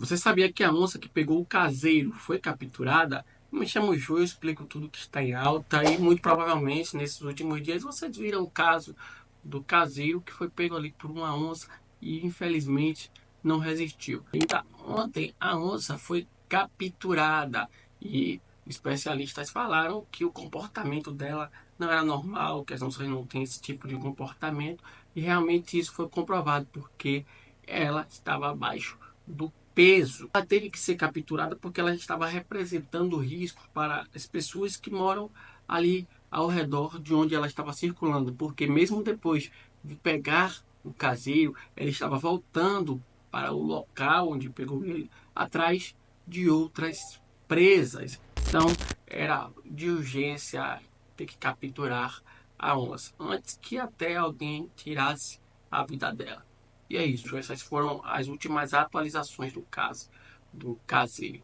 Você sabia que a onça que pegou o caseiro foi capturada? Me chamo Ju, eu explico tudo que está em alta e muito provavelmente nesses últimos dias vocês viram o caso do caseiro que foi pego ali por uma onça e infelizmente não resistiu. Ainda ontem a onça foi capturada e especialistas falaram que o comportamento dela não era normal, que as onças não têm esse tipo de comportamento e realmente isso foi comprovado porque ela estava abaixo do peso. Ela teve que ser capturada porque ela estava representando risco para as pessoas que moram ali ao redor de onde ela estava circulando, porque mesmo depois de pegar o caseiro, ela estava voltando para o local onde pegou ele, atrás de outras presas. Então, era de urgência ter que capturar a onça antes que até alguém tirasse a vida dela. E é isso, essas foram as últimas atualizações do caso do caseiro.